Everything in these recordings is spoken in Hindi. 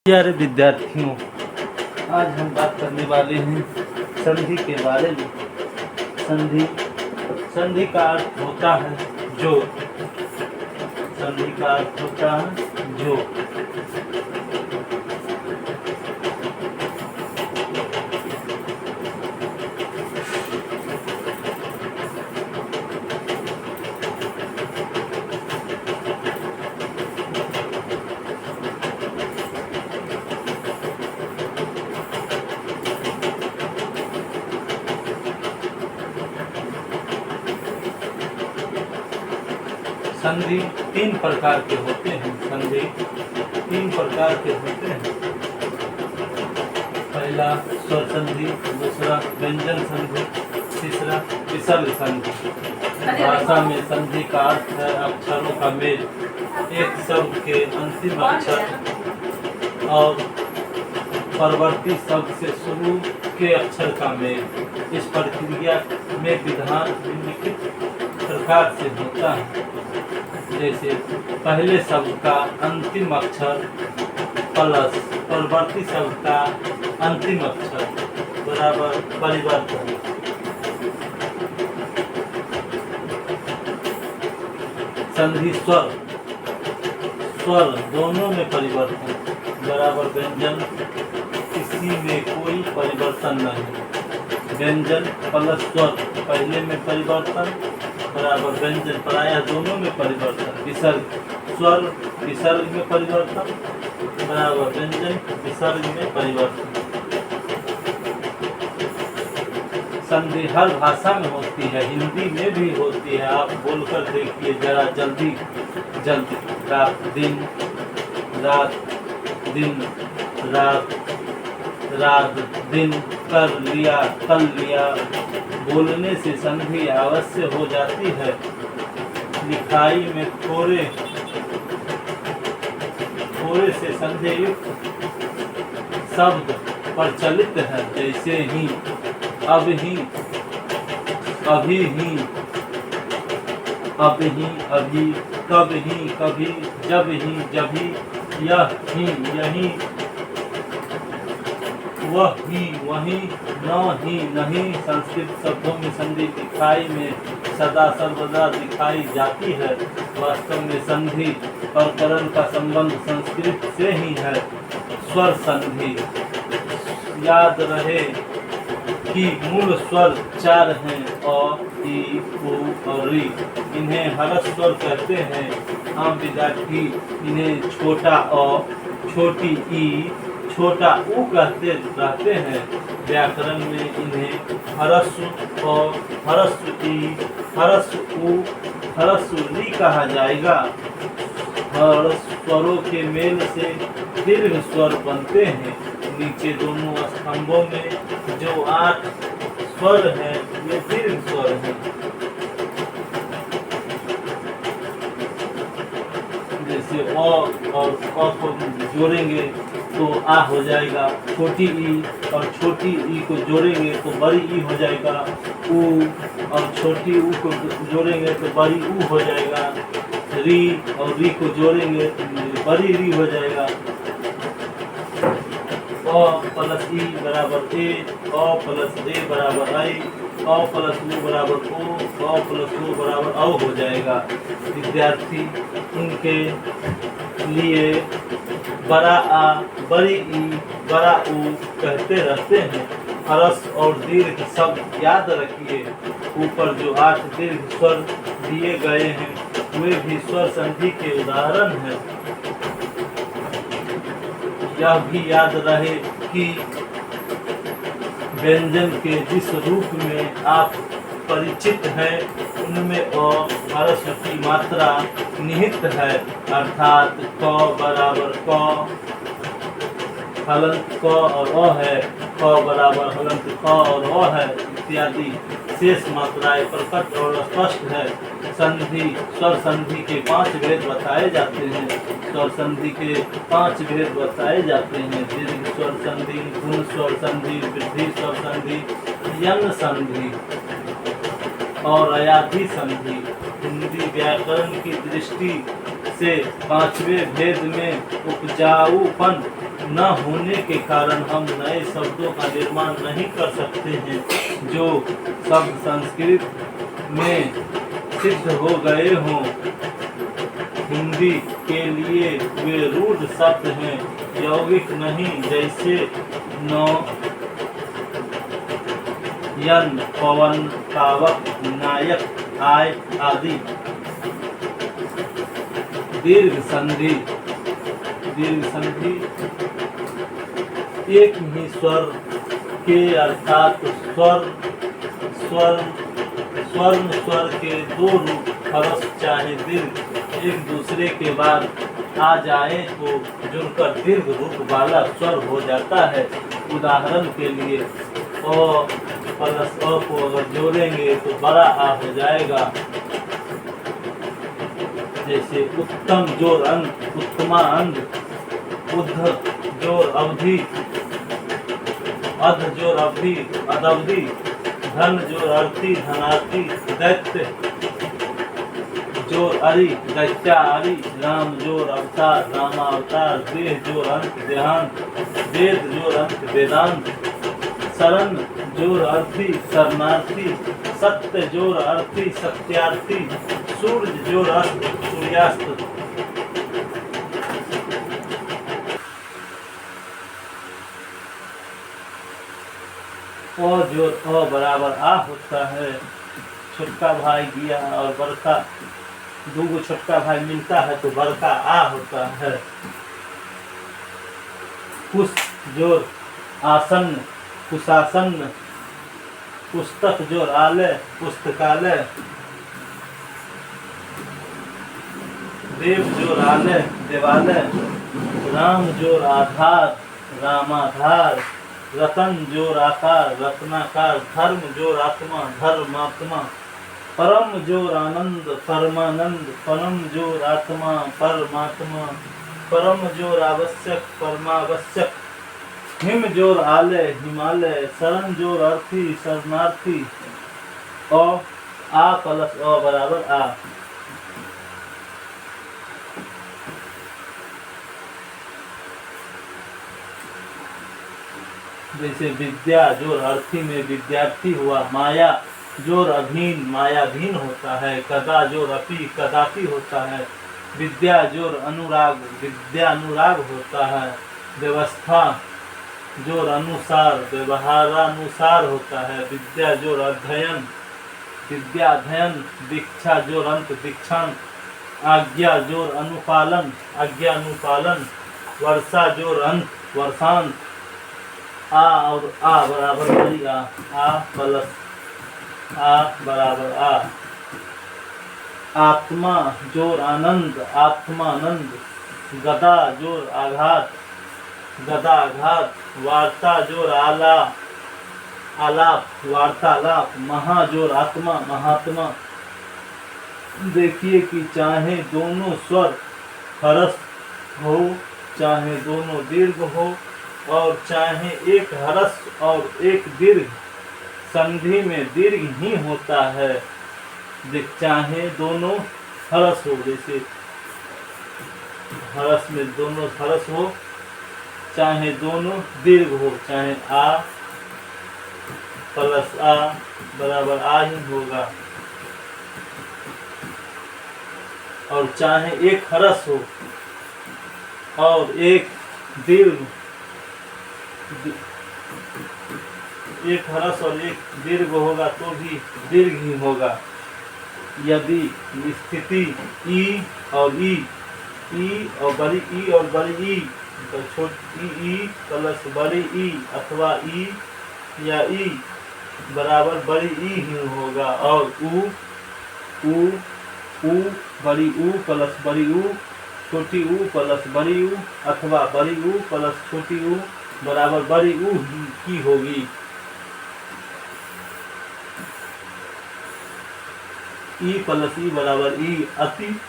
प्यारे विद्यार्थियों, आज हम बात करने वाले हैं संधि के बारे में। संधि का अर्थ होता है जो। संधि का अर्थ होता है जो। संधि तीन प्रकार के होते हैं। संधि तीन प्रकार के होते हैं। पहला स्वर संधि, दूसरा व्यंजन संधि, तीसरा विसर्ग संधि। भाषा में संधि का अर्थ है अक्षरों का मेल, एक शब्द के अंतिम अक्षर और परवर्ती शब्द से शुरू के अक्षर का मेल। इस प्रक्रिया में विधान निम्नलिखित प्रकार से होता है। जैसे पहले शब्द का अंतिम अक्षर प्लस परवर्ती शब्द का अंतिम अक्षर बराबर परिवर्तन। संधि स्वर दोनों में परिवर्तन बराबर व्यंजन, किसी में कोई परिवर्तन नहीं। व्यंजन प्लस स्वर पहले में परिवर्तन बराबर व्यंजन प्रायः दोनों में परिवर्तन। विसर्ग स्वर विसर्ग में परिवर्तन बराबर व्यंजन विसर्ग में परिवर्तन। संधि हर भाषा में होती है, हिंदी में भी होती है। आप बोलकर देखिए जरा जल्दी जल्दी। रात दिन, रात दिन, रात रात दिन, कर लिया, कल लिया। बोलने से संधि अवश्य हो जाती है। लिखाई में थोड़े से संधि युक्त शब्द प्रचलित है, जैसे ही, अब ही, अभी ही, अब ही, अभी, कब ही, कभी, जब ही, जभी, यह ही, यही, वह ही, वही, न ही, नहीं। संस्कृत शब्दों में संधि लिखाई में सदा सर्वदा दिखाई जाती है। वास्तव में संधि और करण का संबंध संस्कृत से ही है। स्वर संधि, याद रहे कि मूल स्वर चार हैं, अ, ई, उ और री। इन्हें हरस स्वर कहते हैं। आम विद्यार्थी इन्हें छोटा अ, छोटी ई, छोटा ऊ कहते रहते हैं। व्याकरण में इन्हें ह्रस्व अ, ह्रस्व ई, ह्रस्व ऊ, ह्रस्व री कहा जाएगा। स्वरों के मेल से दीर्घ स्वर बनते हैं। नीचे दोनों स्तंभों में जो 8 स्वर हैं ये दीर्घ स्वर हैं। जैसे अ और क को जोड़ेंगे तो आ हो जाएगा। छोटी ई और छोटी ई को जोड़ेंगे तो बड़ी ई हो जाएगा। ऊ और छोटी ऊ को जोड़ेंगे तो बड़ी ऊ हो जाएगा। री और री को जोड़ेंगे तो बड़ी री हो जाएगा। अ प्लस ई बराबर ए, अ प्लस ए बराबर आई, अ प्लस ऊ बराबर ओ, अ प्लस ओ बराबर औ हो जाएगा। विद्यार्थी इनके लिए बड़ा आ, बड़ी ई, बड़ा ऊ कहते रहते हैं। ह्रस्व और दीर्घ शब्द याद रखिए। ऊपर जो 8 दीर्घ स्वर दिए गए हैं वे भी स्वर संधि के उदाहरण हैं। यह भी याद रहे कि व्यंजन के जिस रूप में आप परिचित हैं उनमें अ ह्रस्व की मात्रा निहित है, अर्थात क बराबर क हलंत क और अ है, क बराबर हलंत क और अ है इत्यादि। शेष मात्राएं प्रकट और स्पष्ट है। संधि स्वर संधि के 5 भेद बताए जाते हैं। स्वर संधि के 5 भेद बताए जाते हैं। दीर्घ स्वर संधि, गुण स्वर संधि, वृद्धि स्वर संधि, यंग संधि और अयाधी संधि। हिंदी व्याकरण की दृष्टि से 5वें भेद में उपजाऊपन न होने के कारण हम नए शब्दों का निर्माण नहीं कर सकते हैं। जो शब्द संस्कृत में सिद्ध हो गए हों, हिंदी के लिए वे रूढ़ शब्द हैं, यौगिक नहीं। जैसे नौ, यन, पवन, पावक, नायक, आय आदि। दीर्घ संधि। दीर्घ संधि एक ही स्वर के अर्थात स्वर्ण स्वर के दो रूप हरस चाहे दीर्घ एक दूसरे के बाद आ जाए तो जुड़कर दीर्घ रूप वाला स्वर हो जाता है। उदाहरण के लिए अ प्लस अ को अगर जोड़ेंगे तो बड़ा आ हो जाएगा। जैसे उत्तम जोर अंग, उत्तमा अंग, उद्ध जोर अवधि, अध जोर अवधि, अदवधि, धन जोर अर्थी, धनार्थी, दैत्य जोर अरि, दैत्यारि, राम जोर अवतार, रामावतार, देह जोर अंत, देहांत, वेद जोर अंत, वेदांत, शरण जोर अर्थी, शरणार्थी, सत्य जोर अर्थी, सत्यार्थी, सूर्य जोर अस्त, सूर्यास्त। अ जोर अ बराबर आ होता है। छोटका भाई गया और बड़का दो छोटका भाई मिलता है तो बड़का आ होता है। कुश जोर आसन, कुशासन, पुस्तक जोर आलय, पुस्तकालय, देव जोर आलय, देवालय, राम जोर आधार, रामाधार, रतन जोर आकार, रत्नाकार, धर्म जोर आत्मा, धर्मात्मा, परम जोर आनंद, परमानंद, परम जोर आत्मा, परमात्मा, परम जोर आवश्यक, परमावश्यक, हिम जोर आलय, हिमालय, शरण जोर अर्थी, शरणार्थी। आ प्लस अ बराबर आ। जैसे विद्या जोर अर्थी में विद्यार्थी हुआ। माया जोर अधीन, मायाधीन होता है। कदा जोर अपी, कदापि होता है। विद्या जोर अनुराग, विद्यानुराग होता है। व्यवस्था जोर अनुसार, व्यवहारानुसार होता है। विद्या जोर अध्ययन, विद्याध्ययन। दीक्षा जोर अंत, दीक्षांत। आज्ञा जोर अनुपालन, आज्ञानुपालन। वर्षा जोर अंत, वर्षांत। आ और आ बराबर बड़ी आ प्लस आ बराबर आ। आत्मा जोर आनंद, आत्मानंद। गदा जोर आघात, गदाघात। वार्ता जोर आला, आलाप, वार्तालाप। महा जोर आत्मा, महात्मा। देखिए कि चाहे दोनों स्वर हरस हो, चाहे दोनों दीर्घ हो, और चाहे एक हरस और एक दीर्घ, संधि में दीर्घ ही होता है। चाहे दोनों हरस हो, जैसे हरस में दोनों हरस हो, चाहे दोनों दीर्घ हो, चाहे आ प्लस आ बराबर आ ही होगा। और चाहे एक हरस हो और एक दीर्घ, एक हरस और एक दीर्घ होगा तो भी दीर्घ ही होगा। यदि स्थिति ई और ई और बड़ी ई और बड़ी ई, तो छोटी ई प्लस बड़ी ई अथवा ई या ई बराबर बड़ी ई ही होगा। और ऊ बड़ी ऊ प्लस बड़ी ऊ, छोटी ऊ प्लस बड़ी ऊ अथवा बड़ी ऊ प्लस छोटी ऊ बराबर बड़ी ऊ ही होगी। ई प्लस ई बराबर ई। अति,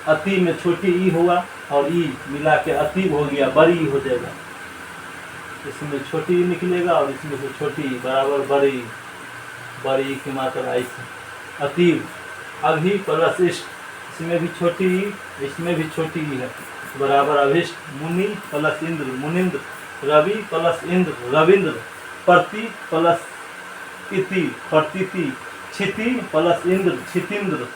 अति में छोटी ई हुआ और ई मिला के अति हो गया, बड़ी हो जाएगा। इसमें छोटी ई निकलेगा और इसमें से छोटी ई बराबर बड़ी, बड़ी की मात्रा ऐसे। अतीव, अभी प्लस इष्ट, इसमें भी छोटी ई, इसमें भी छोटी ई है, बराबर अभिष्ट। मुनि प्लस इंद्र मुनिंद्र, रवि प्लस इंद्र रविंद्र, प्रति प्लस इति प्रतीति, क्षिति प्लस इंद्र क्षितिंद्र,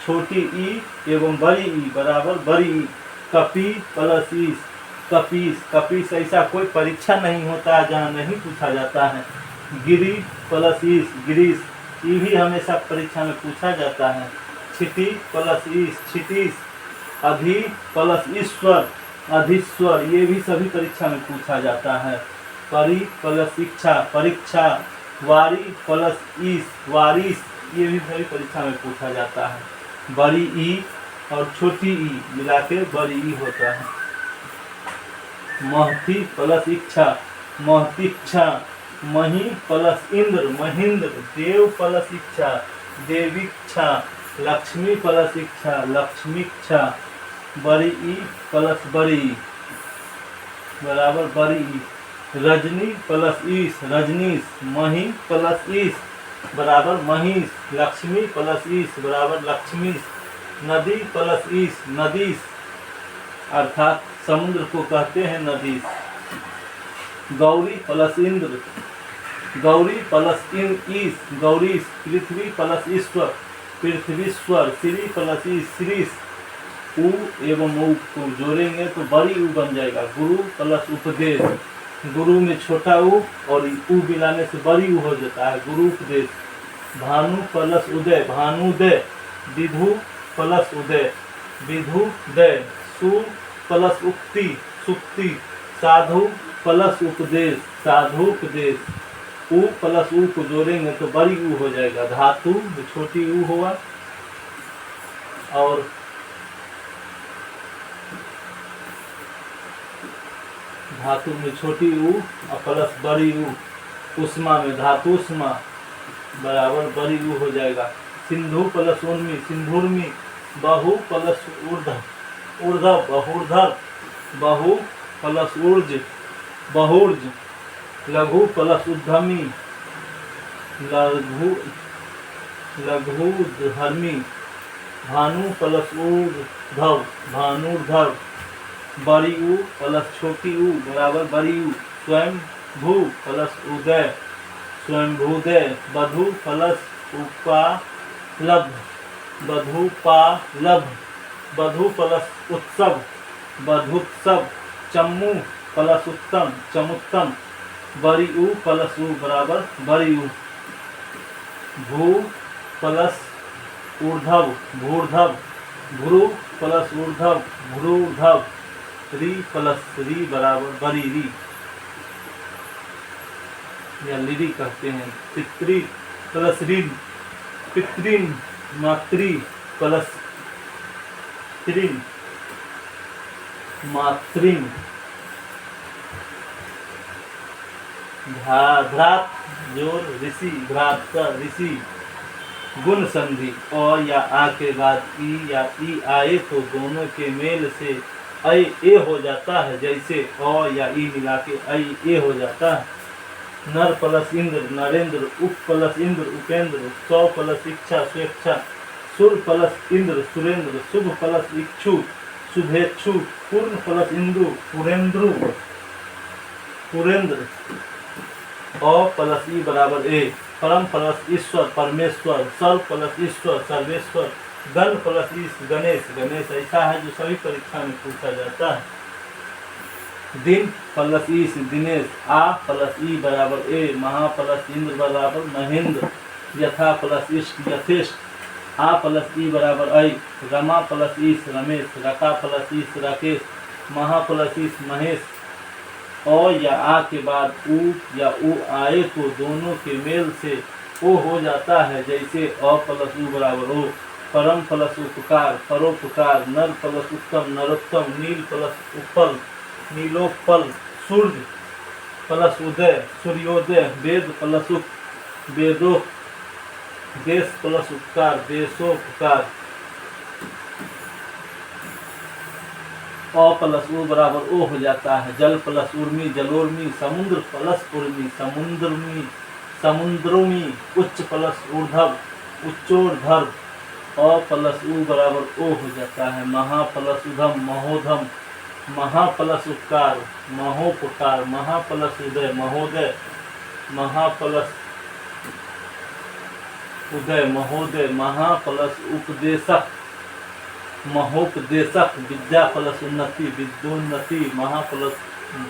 छोटी ई एवं बड़ी ई बराबर बड़ी ई। कपि प्लस ईस कपीस, कपीस ऐसा कोई परीक्षा नहीं होता है जहाँ नहीं पूछा जाता है। गिरि प्लस ईस गिरीश, ये भी हमेशा परीक्षा में पूछा जाता है। क्षिति प्लस ईस क्षितीश, अधि प्लस ईश्वर अधीश्वर, ये भी सभी परीक्षा में पूछा जाता है। परि प्लस इच्छा परीक्षा, वारी प्लस ईस वारिस, ये भी सभी परीक्षा में पूछा जाता है। बड़ी ई और छोटी ई मिला के बड़ी ई होता है। महति प्लस इच्छा महतीक्षा, मही प्लस इंद्र महेंद्र, देव प्लस इच्छा देवीक्षा, लक्ष्मी प्लस इच्छा लक्ष्मीक्षा, बड़ी ई प्लस बड़ी ई बराबर बड़ी ई। रजनी प्लस ईस रजनीश, मही प्लस ईस बराबर महीश, लक्ष्मी प्लस ईस बराबर लक्ष्मीश, नदी प्लस ईस नदीश, अर्थात समुद्र को कहते हैं नदीश। गौरी प्लस इंद्र गौरी प्लस ईस गौरीश, पृथ्वी प्लस ईश्वर पृथ्वीश्वर, श्री प्लस ईस श्रीश। उ एवं उ को जोड़ेंगे तो बड़ी उ बन जाएगा। गुरु प्लस उपदेश, गुरु में छोटा उ और उ मिलाने से बड़ी उ हो जाता है, गुरु उपदेश। भानु प्लस उदय भानुदय, विधु प्लस उदय विधुदय, सु प्लस उक्ति सुक्ति, साधु प्लस उपदेश साधुपदेश। उ प्लस उ को जोड़ेंगे तो बड़ी उ हो जाएगा। धातु में छोटी उ हुआ और धातु में छोटी उ और प्लस बड़ी उ। उष्मा में धातुष्मा बराबर बड़ी उ हो जाएगा। सिंधु प्लस उर्मी सिंधुर्मी, बहु प्लस ऊर्ध्व ऊर्ध्व बहुर्धव, बहु प्लस ऊर्ज बहुर्ज, लघु प्लस उद्यमी लघु लघुधर्मी, भानु प्लस ऊर्ध्व भानुर्धव, बड़ी उ प्लस छोटी उ बराबर बड़ी उ। स्वयं भू प्लस उदय स्वयंभूदय, बधु प्लस उपालब्ध बधुपालब्ध, बधु प्लस उत्सव बधुत्सव, चम्मू प्लस उत्तम चमुत्तम, बड़ी उ प्लस उ बराबर बड़ी उ। भू प्लस ऊर्ध्व भूर्धव, भ्रू प्लस ऊर्ध्व भ्रूर्धव, री प्लस री बराबर बड़ी री या लिरी कहते हैं। पितृ प्लस ऋण पितृन, मातृ प्लस त्रिन मातृन, भ्रात जोर ऋषि भ्रात का ऋषि। गुण संधि अ या आ के बाद ई या ई आए तो दोनों के मेल से ए हो जाता है, जैसे अ या ई मिला के ए हो जाता है। नर प्लस इंद्र नरेंद्र, उप प्लस इंद्र उपेंद्र, सौ प्लस इच्छा स्वेच्छा, सुर प्लस इंद्र सुरेंद्र, शुभ प्लस इक्षु शुभेच्छु, पूर्ण प्लस इंद्र पुरेंद्रु पुरेंद्र, अ प्लस ई बराबर ए। परम प्लस ईश्वर परमेश्वर, सर्व प्लस ईश्वर सर्वेश्वर, गण प्लस ईश गणेश गणेश। ऐसा है जो सभी परीक्षा में पूछा जाता है। दिन प्लस ईश दिनेश, आ प्लस ई बराबर ए, महा प्लस इंद्र बराबर महेंद्र, यथा प्लस इष्ट यथेष्ट, आ प्लस ई बराबर आई, रमा प्लस ईश रमेश, रका प्लस ईश राकेश, महा प्लस ईश महेश। अ या आ के बाद उ या उ आए तो दोनों के मेल से ओ हो जाता है, जैसे अ प्लस उ बराबर ओ। परम प्लस उपकार परोपकार, नर प्लस उत्तम नरोत्तम, नील प्लस उपल नीलोपल, सूर्य प्लस उदय सूर्योदय, वेद प्लस उप वेदो, देश प्लस उपकार देशोपकार। अ प्लस उ बराबर ओ हो जाता है। जल प्लस उर्मी जलोर्मी, समुद्र प्लस उर्मी समुद्रमी समुद्रोमी, उच्च प्लस ऊर्धव उच्चोर्धव, अ प्लस उ बराबर ओ हो जाता है। महा प्लस उधम महोधम, महा प्लस उपकार महोपकार, महा प्लस उदय महोदय, महा प्लस उदय महोदय, महा प्लस उपदेशक महोपदेशक, विद्या प्लस उन्नति विद्योन्नति, महा प्लस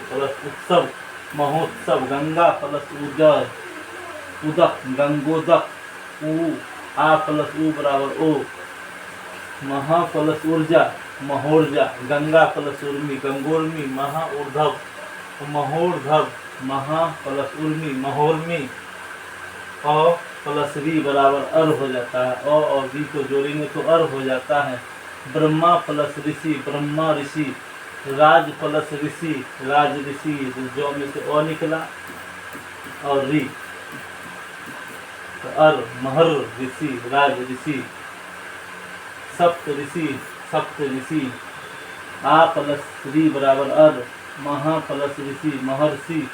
प्लस उत्सव महोत्सव, गंगा प्लस उदय उदक गंगोदक, उ आ प्लस उ बराबर ओ, महा प्लस ऊर्जा महोर्जा, गंगा प्लस उर्मी गंगोर्मी, महा ऊर्धव महोर्धव, महा प्लस उर्मी महोर्मी, अ प्लस री बराबर अर हो जाता है। अ और री को जोड़ेंगे तो अर हो जाता है। ब्रह्मा प्लस ऋषि ब्रह्मा ऋषि, राज प्लस ऋषि राज ऋषि, जो में से अ निकला और री तो अर महर ऋषि राज ऋषि, सप्त ऋषि, आ प्लस री बराबर अर, महा प्लस ऋषि महर्षि,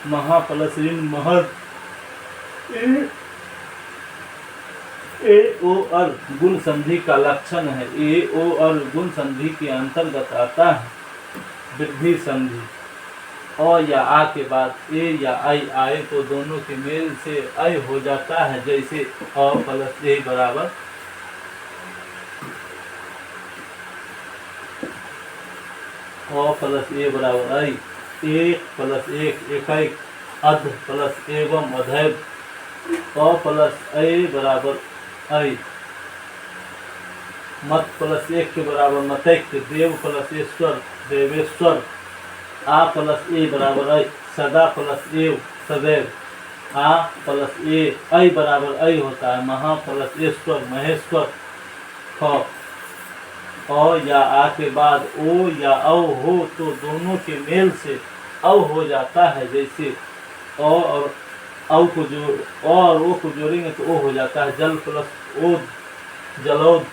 महा प्लस ऋण महर, ए ओ अर गुण संधि का लक्षण है। ए ओ अर गुण संधि के अंतर्गत आता है। वृद्धि संधि, अ या आ के बाद ए या आई आए तो दोनों के मेल से अय हो जाता है। जैसे अ प्लस ए बराबर अ प्लस ए बराबर आई, एक प्लस एक एक, अध प्लस एवं अधैव, अ प्लस ए बराबर आई, मत प्लस एक के बराबर मतैक्य, देव प्लस ईश्वर देवेश्वर, आ प्लस ए बराबर आई, सदा प्लस एव सदैव, आ प्लस ए आई बराबर आई होता है। महा प्लस ईश्वर महेश्वर, ख अ या आ के बाद ओ या औ हो तो दोनों के मेल से औ हो जाता है। जैसे अ और औ को जो अ और ओ को जोड़ेंगे तो ओ हो जाता है। जल प्लस ओद जलौद,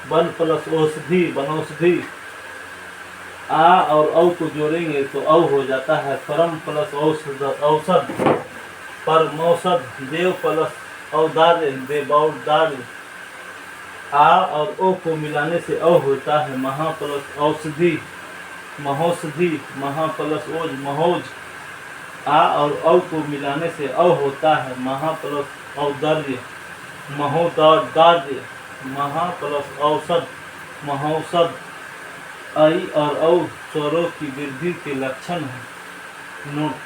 वन प्लस औषधि वनौषधि, आ और औ को जोड़ेंगे तो औ हो जाता है। परम प्लस औषध औषध परमौषध, देव प्लस औदार्य देवौदार्य, आ और ओ को मिलाने से औ होता है। महा प्लस औषधि महोषधि, महा प्लस ओज महोज, आ और औ को मिलाने से औ होता है। महा प्लस औदार्य महोदार्य, महा प्लस औषध महौषध, आई और औ स्वरों की वृद्धि के लक्षण है। नोट